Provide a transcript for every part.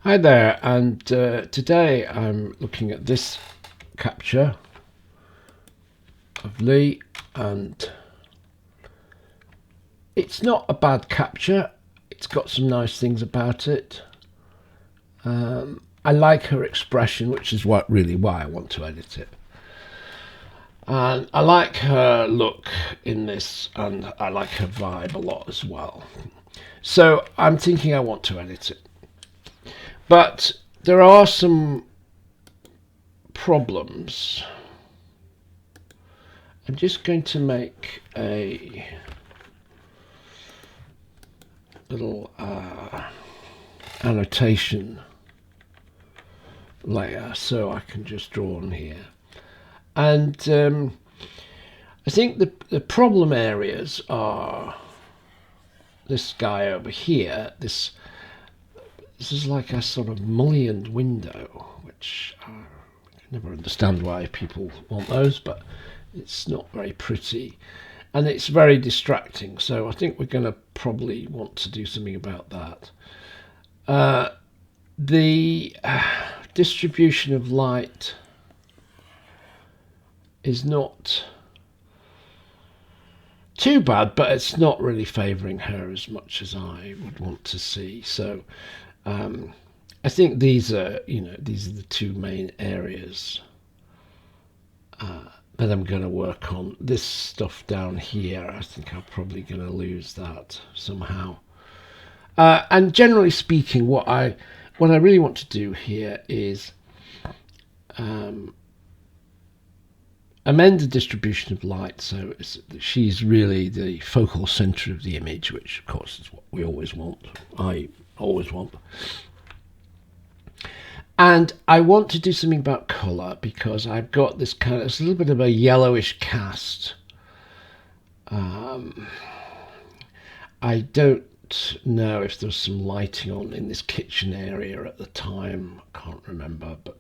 Hi there, and today I'm looking at this capture of Leigh, and it's not a bad capture. It's got some nice things about it. I like her expression, which is really why I want to edit it. And I like her look in this, and I like her vibe a lot as well. So I'm thinking I want to edit it. But there are some problems. I'm just going to make a little annotation layer so I can just draw on here. And I think the problem areas are this guy over here. This is like a sort of mullioned window, which I never understand why people want those, but it's not very pretty. And it's very distracting, so I think we're going to probably want to do something about that. The distribution of light is not too bad, but it's not really favouring her as much as I would want to see. So I think these are the two main areas that I'm going to work on. This stuff down here, I think I'm probably going to lose that somehow. And generally speaking, what I really want to do here is amend the distribution of light so she's really the focal center of the image, which of course is what we always want. I always want. And I want to do something about colour because I've got this kind of, it's a little bit of a yellowish cast. I don't know if there's some lighting on in this kitchen area at the time. I can't remember, but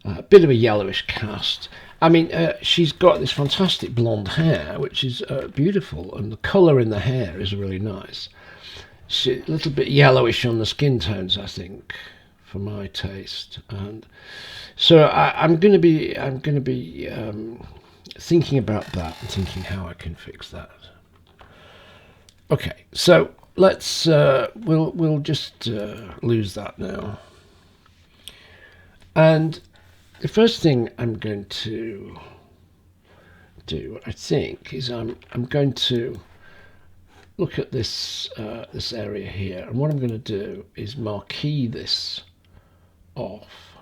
a bit of a yellowish cast. I mean, she's got this fantastic blonde hair, which is beautiful, and the colour in the hair is really nice. She's a little bit yellowish on the skin tones, I think, for my taste, and so I'm going to be thinking about that and thinking how I can fix that. Okay, so let's we'll just lose that now, and the first thing I'm going to do, I think, is I'm going to look at this this area here, and what I'm going to do is marquee this off.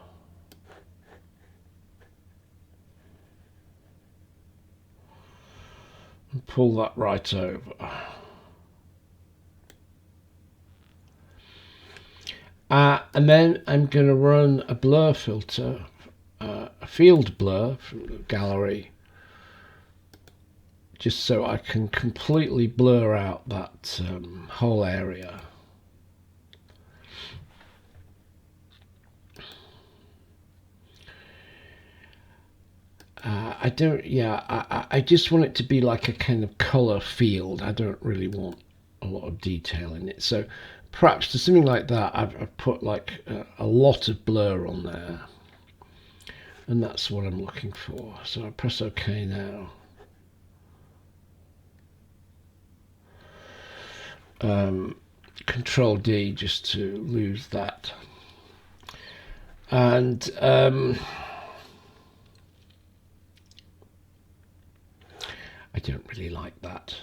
And pull that right over. And then I'm going to run a blur filter, a field blur from the gallery, just so I can completely blur out that whole area. I just want it to be like a kind of colour field. I don't really want a lot of detail in it. So perhaps to something like that, I've put like a lot of blur on there. And that's what I'm looking for. So I press OK now. Control D just to lose that. And I don't really like that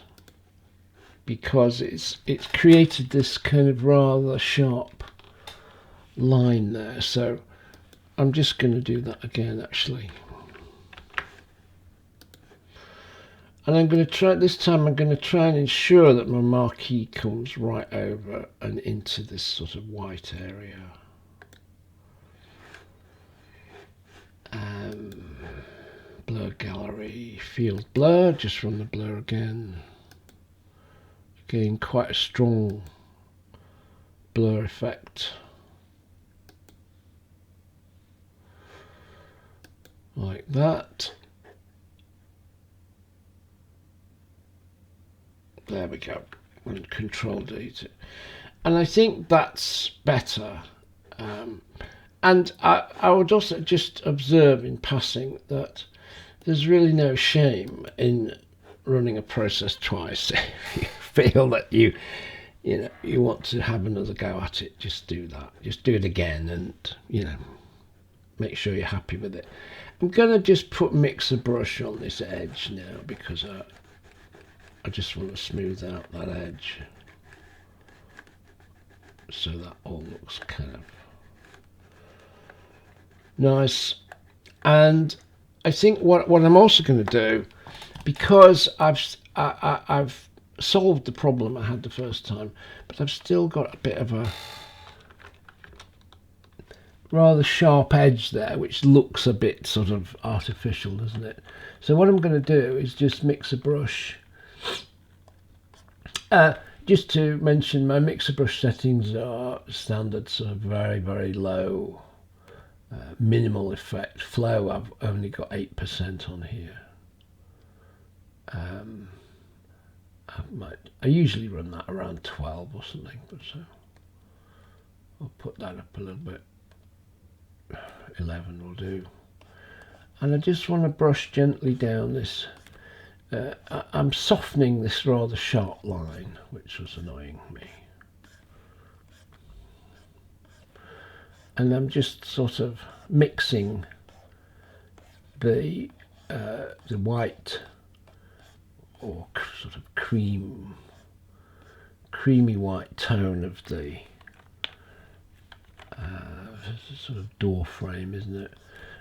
because it's created this kind of rather sharp line there. So I'm just going to do that again, actually. And I'm going to try, this time I'm going to try and ensure that my marquee comes right over and into this sort of white area. Blur gallery, field blur, just run the blur again. Again, quite a strong blur effect. Like that. There we go. And Control D. And I think that's better. And I would also just observe in passing that there's really no shame in running a process twice. If you feel that you want to have another go at it, just do that. Just do it again, and make sure you're happy with it. I'm gonna just put mixer brush on this edge now because I just want to smooth out that edge so that all looks kind of nice. And I think what I'm also going to do, because I've solved the problem I had the first time, but I've still got a bit of a rather sharp edge there, which looks a bit sort of artificial, doesn't it? So what I'm going to do is just mix a brush. Just to mention, my mixer brush settings are standard, sort of very, very low, minimal effect. Flow, I've only got 8% on here. I usually run that around 12 or something, but so I'll put that up a little bit. 11 will do. And I just want to brush gently down this. I'm softening this rather sharp line, which was annoying me. And I'm just sort of mixing the white or sort of creamy white tone of the sort of door frame, isn't it?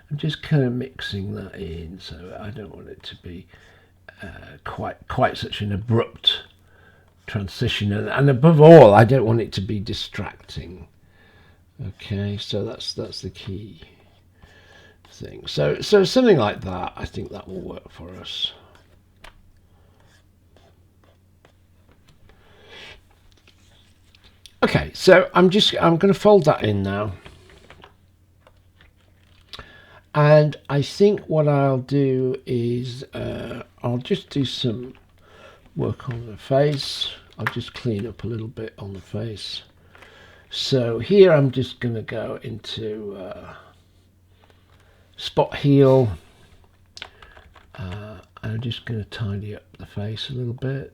I'm just kind of mixing that in, so I don't want it to be quite such an abrupt transition, and above all, I don't want it to be distracting. Okay, so that's the key thing. So something like that, I think that will work for us. Okay, so I'm going to fold that in now. And I think what I'll do is I'll just do some work on the face. I'll just clean up a little bit on the face. So here I'm just going to go into spot heal. I'm just going to tidy up the face a little bit,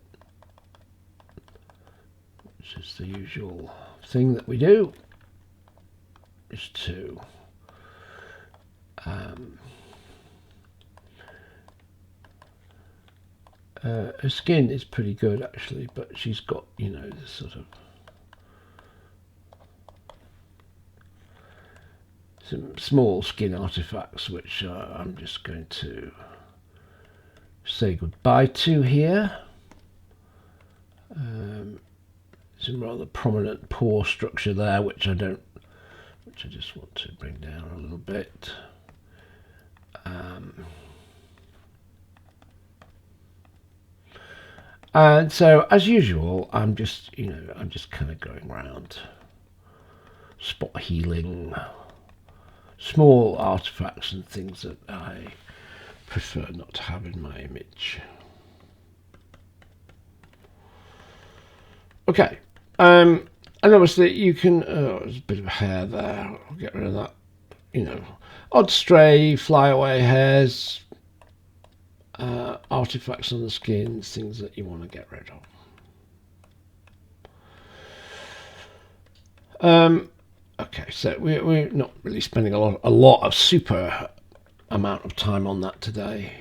which is the usual thing that we do, is to her skin is pretty good actually, but she's got, this sort of some small skin artifacts which I'm just going to say goodbye to here. Some rather prominent pore structure there, which I just want to bring down a little bit. And so, as usual, I'm just kind of going around, spot healing, small artifacts and things that I prefer not to have in my image. Okay, and obviously you can. There's a bit of hair there. I'll get rid of that. Odd stray, flyaway hairs. Artifacts on the skin, things that you want to get rid of. Okay, so we're not really spending a lot of super amount of time on that today.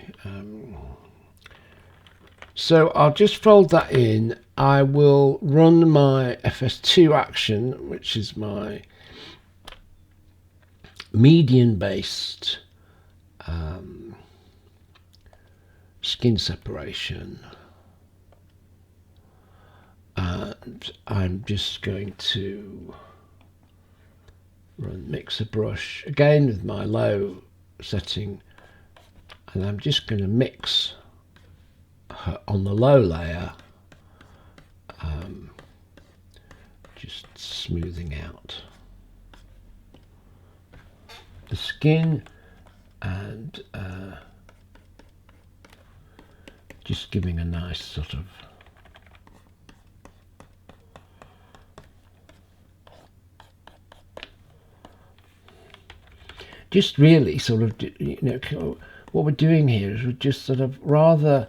So I'll just fold that in. I will run my FS2 action, which is my median-based skin separation, and I'm just going to mix a brush again with my low setting, and I'm just going to mix her on the low layer, just smoothing out the skin and just giving a nice sort of just really sort of, what we're doing here is we're just sort of rather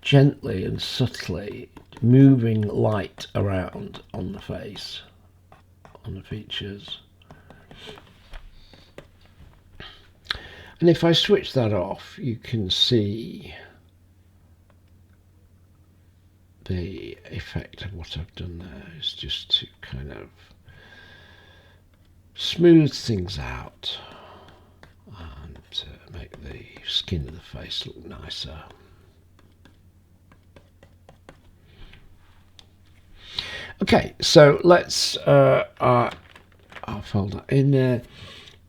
gently and subtly moving light around on the face, on the features. And if I switch that off, you can see the effect of what I've done there is just to kind of smooth things out and make the skin of the face look nicer. Okay, so let's I'll fold that in there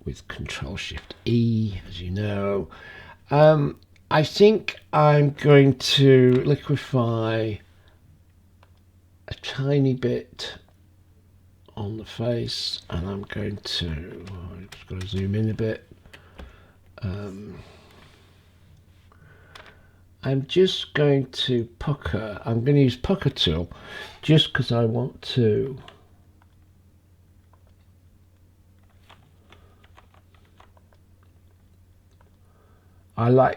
with Control-Shift-E, as you know. I think I'm going to liquefy a tiny bit on the face, and I'm going to, I've just got to zoom in a bit. I'm just going to pucker. I'm going to use pucker tool just because I want to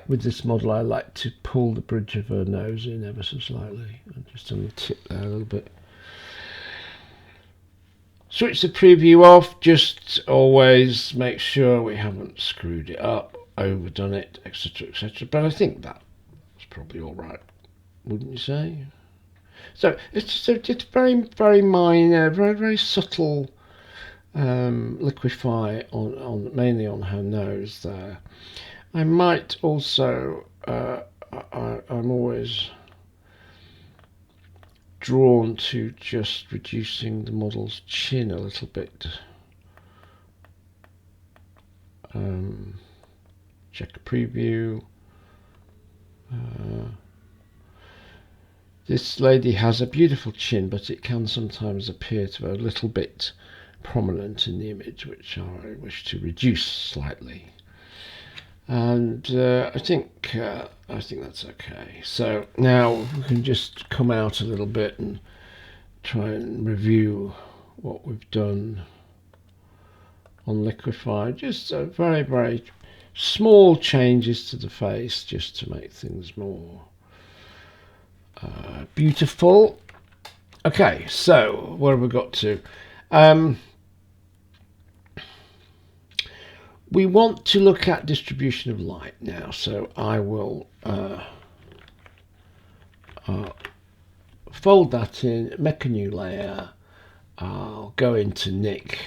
with this model, I like to pull the bridge of her nose in ever so slightly, and just on the tip there a little bit. Switch the preview off, just always make sure we haven't screwed it up, overdone it, etc, etc. But I think that's probably all right, wouldn't you say? So it's just very, very minor, very, very subtle liquefy on mainly on her nose there. I might also, I'm always drawn to just reducing the model's chin a little bit. Check a preview. This lady has a beautiful chin, but it can sometimes appear to be a little bit prominent in the image, which I wish to reduce slightly. And I think that's okay. So now we can just come out a little bit and try and review what we've done on liquefy. Just very, very small changes to the face, just to make things more beautiful. Okay, so what have we got to? We want to look at distribution of light now, so I will fold that in, make a new layer. I'll go into Nick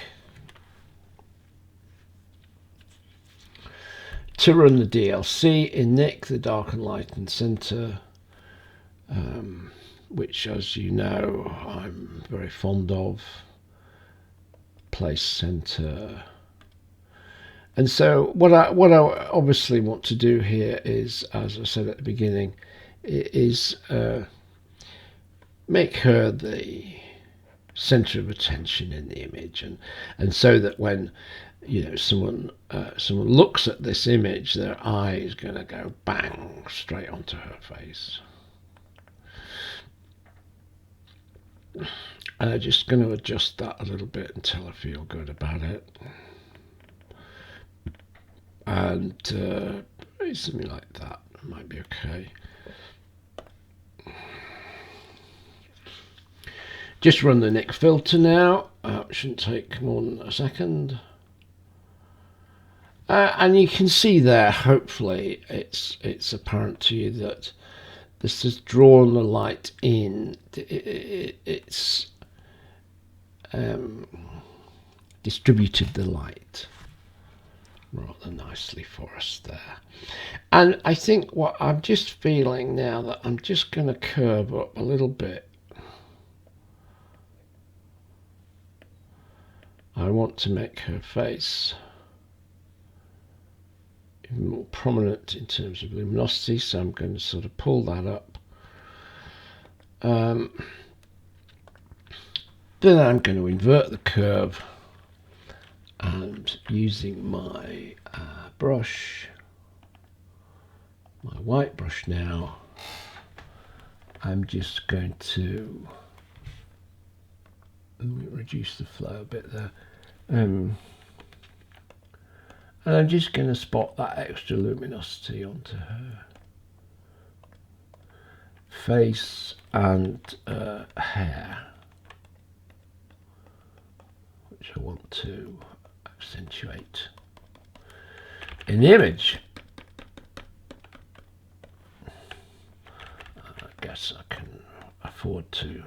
to run the DLC. In Nick, the dark and light and center, which, as you know, I'm very fond of. Place center. And so what I obviously want to do here is, as I said at the beginning, is make her the center of attention in the image, and so that when someone looks at this image, their eye is going to go bang straight onto her face. And I'm just going to adjust that a little bit until I feel good about it. And something like that might be okay. Just run the Nick filter now. Shouldn't take more than a second. And you can see there, hopefully, it's apparent to you that this has drawn the light in. It's distributed the light rather nicely for us there. And I think what I'm just feeling now, that I'm just going to curve up a little bit. I want to make her face even more prominent in terms of luminosity, so I'm going to sort of pull that up. Then I'm going to invert the curve, and using my brush, my white brush now, I'm just going to reduce the flow a bit there. And I'm just going to spot that extra luminosity onto her face and hair, which I want to accentuate in the image. I guess I can afford to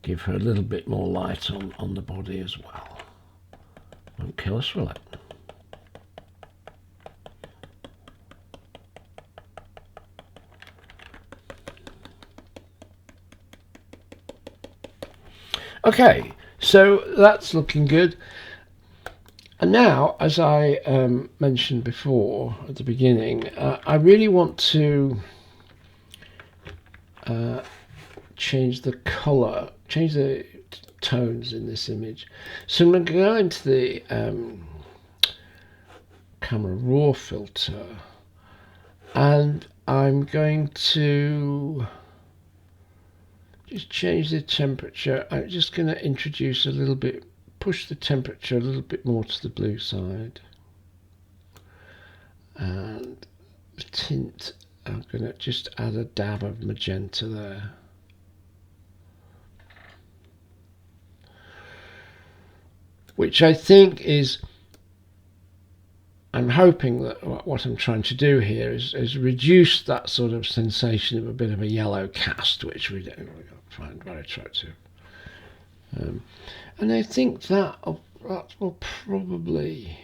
give her a little bit more light on the body as well. Won't kill us, will it? Okay, so that's looking good. And now, as I mentioned before at the beginning, I really want to change the colour, change the tones in this image. So I'm going to go into the camera raw filter, and I'm going to just change the temperature. I'm just going to introduce a little bit, push the temperature a little bit more to the blue side, and the tint, I'm going to just add a dab of magenta there. Which I think is, I'm hoping that what I'm trying to do here is reduce that sort of sensation of a bit of a yellow cast, which we don't find very attractive. And I think that will probably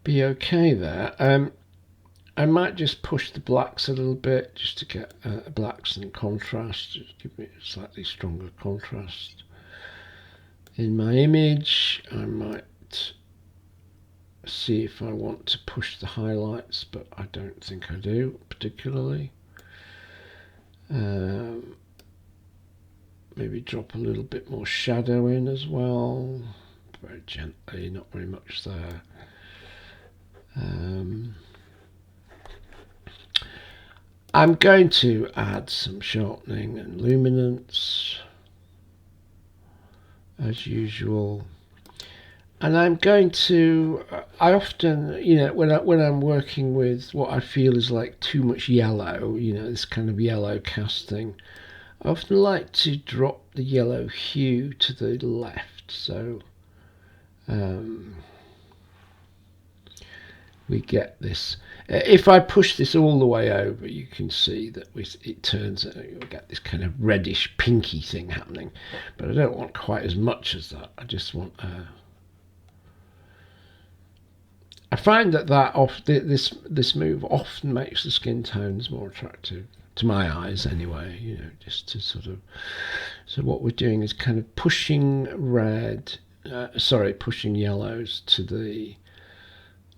be okay there. I might just push the blacks a little bit just to get blacks and contrast, just give me a slightly stronger contrast. In my image, I might see if I want to push the highlights, but I don't think I do particularly. Maybe drop a little bit more shadow in as well, very gently, not very much there. I'm going to add some sharpening and luminance as usual, and I'm going to I often, when I'm working with what I feel is like too much yellow, this kind of yellow casting, I often like to drop the yellow hue to the left, so we get this. If I push this all the way over, you can see that it turns, we get this kind of reddish pinky thing happening, but I don't want quite as much as that. I just want I find that this move often makes the skin tones more attractive to my eyes anyway, just to sort of, so what we're doing is kind of pushing pushing yellows to the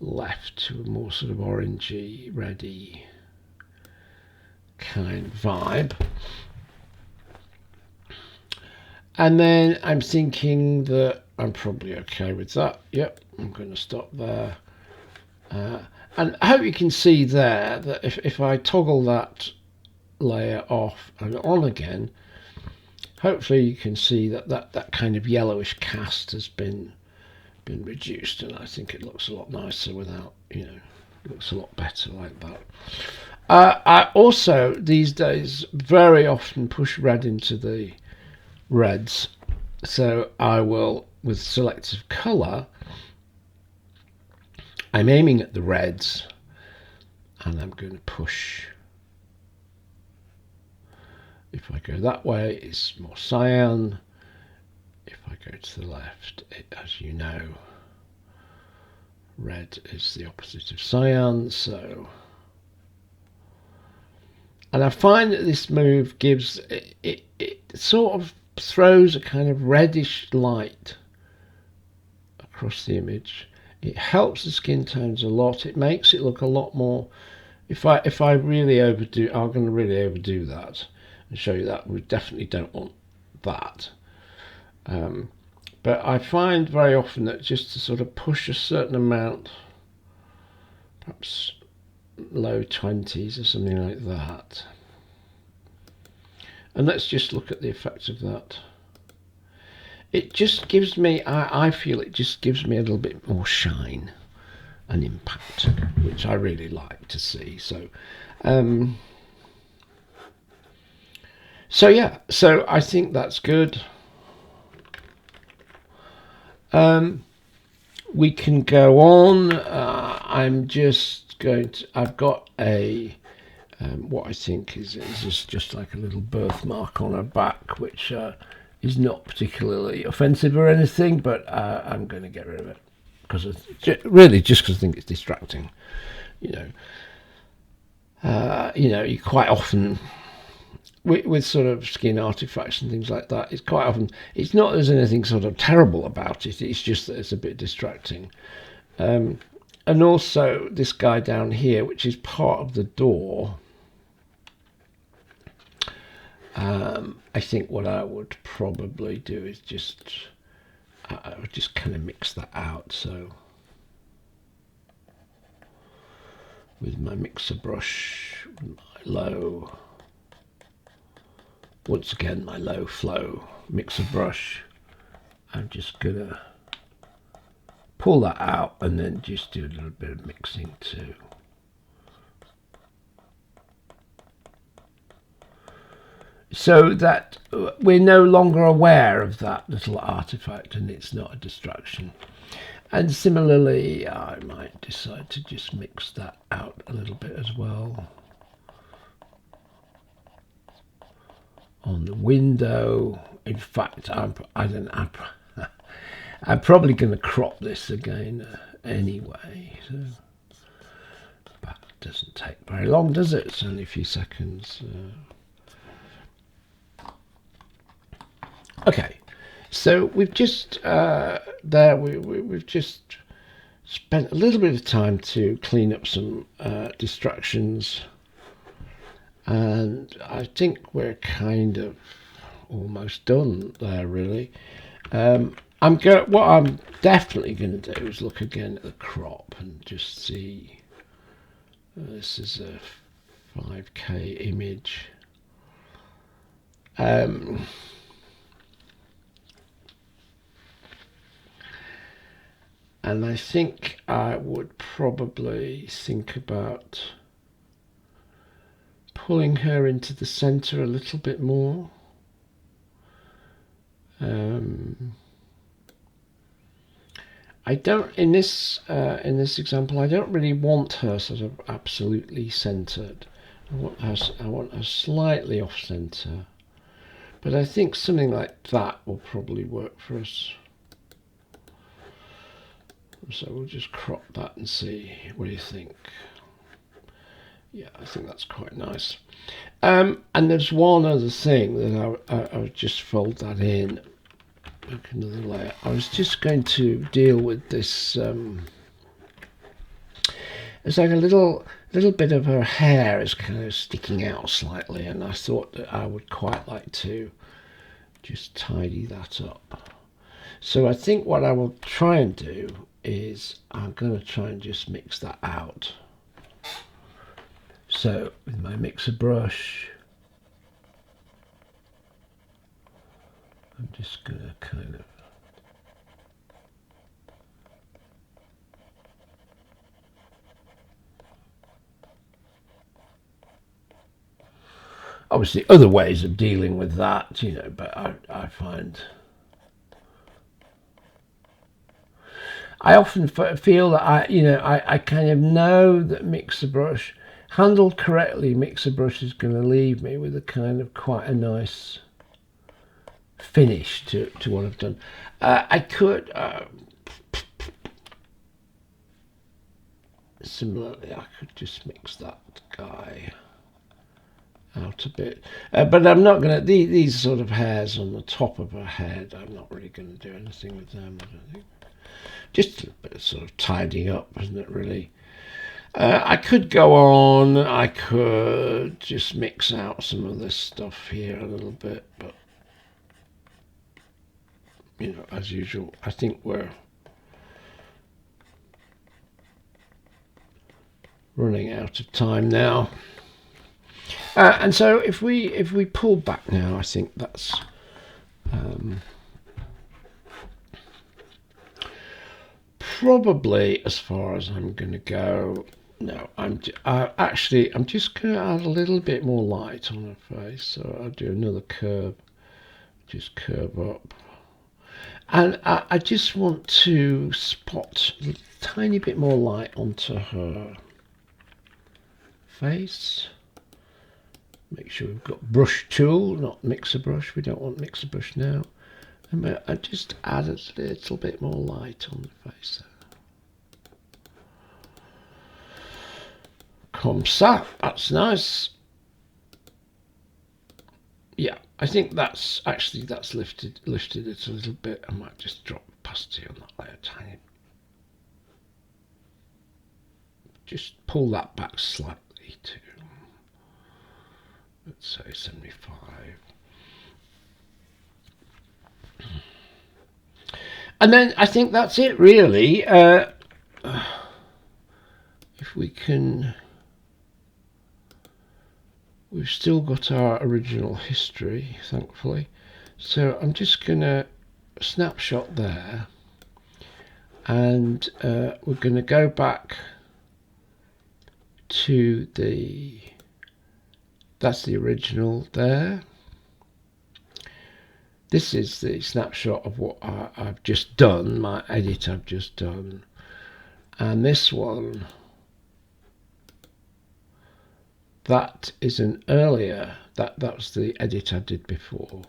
left to a more sort of orangey, reddy kind of vibe. And then I'm thinking that I'm probably okay with that. Yep, I'm going to stop there. And I hope you can see there that if I toggle that layer off and on again, hopefully you can see that kind of yellowish cast has been reduced, and I think it looks a lot nicer without, it looks a lot better like that. I also these days very often push red into the reds, so I will, with Selective Colour, I'm aiming at the reds and I'm going to push. If I go that way, it's more cyan. If I go to the left, as you know, red is the opposite of cyan, so. And I find that this move gives, it sort of throws a kind of reddish light across the image. It helps the skin tones a lot. It makes it look a lot more, if I really overdo, I'm going to really overdo that and show you that we definitely don't want that. But I find very often that just to sort of push a certain amount, perhaps low 20s or something like that. And let's just look at the effect of that. It just gives me, I feel it just gives me a little bit more shine. an impact, which I really like to see. So yeah, so I think that's good. We can go on. I'm just going to, I've got a what I think is just like a little birthmark on her back, which is not particularly offensive or anything, but I'm going to get rid of it because really just because I think it's distracting. You know, you quite often with sort of skin artifacts and things like that, it's quite often, it's not there's anything sort of terrible about it, it's just that it's a bit distracting. And also this guy down here, which is part of the door, I think what I would probably do is I would just kind of mix that out. So with my mixer brush, my low, once again my low flow mixer brush, I'm just gonna pull that out and then just do a little bit of mixing too. So that we're no longer aware of that little artifact and it's not a distraction. And similarly, I might decide to just mix that out a little bit as well. On the window, in fact, I'm probably going to crop this again anyway. So, but it doesn't take very long, does it? It's only a few seconds. Okay, so we've just we've just spent a little bit of time to clean up some distractions, and I think we're kind of almost done there, really. What I'm definitely going to do is look again at the crop and just see. This is a 5K image. And I think I would probably think about pulling her into the center a little bit more. I don't in this example. I don't really want her sort of absolutely centered. I want her slightly off center, but I think something like that will probably work for us. So we'll just crop that and see. What do you think? Yeah, I think that's quite nice. And there's one other thing that I would just fold that in. Back another layer. I was just going to deal with this. It's like a little bit of her hair is kind of sticking out slightly, and I thought that I would quite like to just tidy that up. So I think what I will try and do is I'm going to try and just mix that out. So with my mixer brush, I'm just going to kind of obviously other ways of dealing with that, you know, but I find I often feel that I kind of know that mixer brush, handled correctly, mixer brush is going to leave me with a kind of quite a nice finish to what I've done. I could similarly, I could just mix that guy out a bit, but I'm not going to. These sort of hairs on the top of her head, I'm not really going to do anything with them, I don't think. Just a bit of sort of tidying up, isn't it, really? I could go on, I could just mix out some of this stuff here a little bit, but, you know, as usual, I think we're running out of time now. And so if we pull back now, I think that's probably as far as I'm going to go. No, I'm just going to add a little bit more light on her face. So I'll do another curve, just curve up. And I just want to spot a tiny bit more light onto her face. Make sure we've got brush tool, not mixer brush. We don't want mixer brush now. And I just add a little bit more light on the face there. Comme ça, that's nice. Yeah, I think that's lifted it a little bit. I might just drop opacity on that layer tiny. Just pull that back slightly to, let's say, 75. And then I think that's it really. If we can, we've still got our original history, thankfully. So I'm just going to snapshot there, and we're going to go back to that's the original there. This is the snapshot of what I've just done, my edit I've just done. And this one, that is an earlier, that was the edit I did before.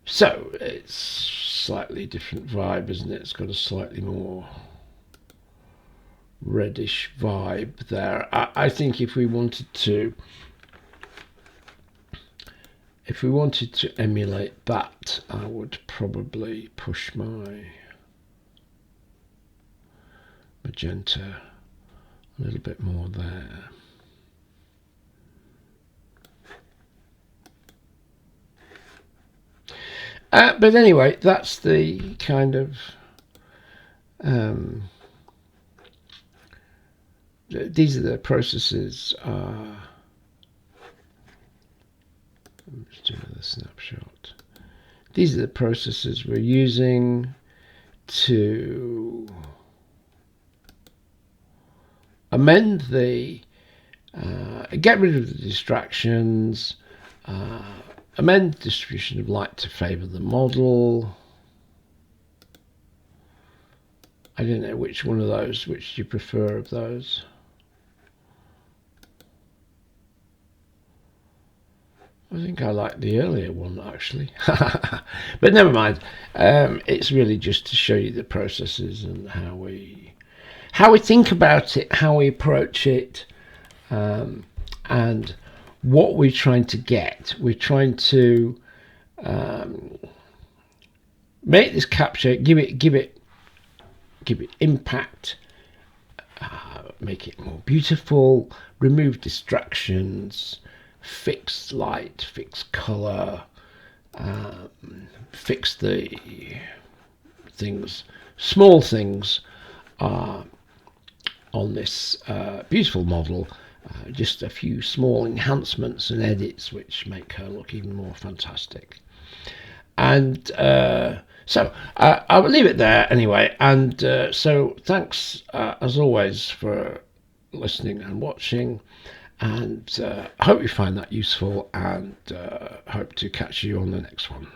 So it's slightly different vibe, isn't it? It's got a slightly more reddish vibe there. I think if we wanted to emulate that, I would probably push my magenta a little bit more there. But anyway, that's the kind of these are the processes. I'm just doing another snapshot. These are the processes we're using to amend the, get rid of the distractions, amend the distribution of light to favour the model. I don't know which one of those, which do you prefer of those? I think I like the earlier one actually. But never mind. It's really just to show you the processes and how we think about it, how we approach it, and what we're trying to get. We're trying to make this capture, give it impact, make it more beautiful, remove distractions, fix light, fix color, fix the things, small things on this beautiful model. Just a few small enhancements and edits which make her look even more fantastic. And so I will leave it there anyway. And so thanks as always for listening and watching. And I hope you find that useful, and hope to catch you on the next one.